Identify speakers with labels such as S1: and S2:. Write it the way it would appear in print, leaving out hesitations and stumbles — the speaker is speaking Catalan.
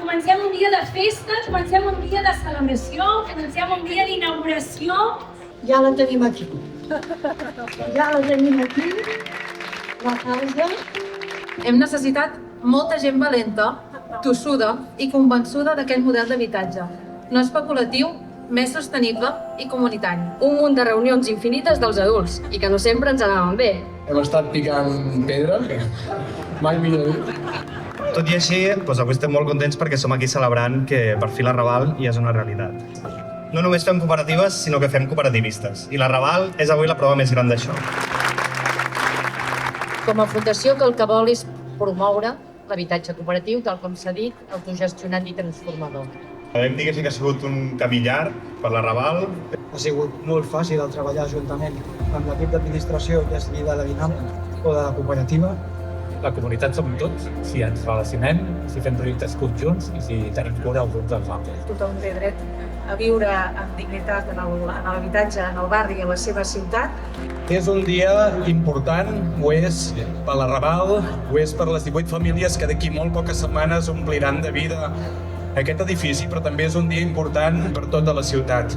S1: comencem un dia de festa, comencem un dia de celebració, comencem un dia d'inauguració.
S2: Ja la tenim aquí. Ja la tenim aquí, la casa.
S3: Hem necessitat molta gent valenta, tossuda i convençuda d'aquell model d'habitatge. No especulatiu, més sostenible i comunitari.
S4: Un munt de reunions infinites dels adults i que no sempre ens anaven bé.
S5: Hem estat picant pedra, mai millor dit.
S6: Tot i així, avui estem molt contents perquè som aquí celebrant que per fi la Raval ja és una realitat. No només fem cooperatives, sinó que fem cooperativistes. I la Raval és avui la prova més gran d'això.
S4: Com a fundació que el que vol és promoure l'habitatge cooperatiu, tal com s'ha dit, autogestionat i transformador.
S6: Podem dir que ha sigut un camí llarg per la Raval.
S7: Ha sigut molt fàcil el treballar juntament amb l'equip d'administració, ja sigui de la dinàmica o de la cooperativa.
S8: La comunitat som tots, si ens relacionem, si fem projectes conjunts i si tenim cura els uns dels altres.
S9: Tothom té dret a viure amb dignitat en l'habitatge, en el barri i a la seva ciutat.
S10: És un dia important, ho és per la Raval, ho és per les 18 famílies que d'aquí molt poques setmanes ompliran de vida aquest edifici, però també és un dia important per tota la ciutat.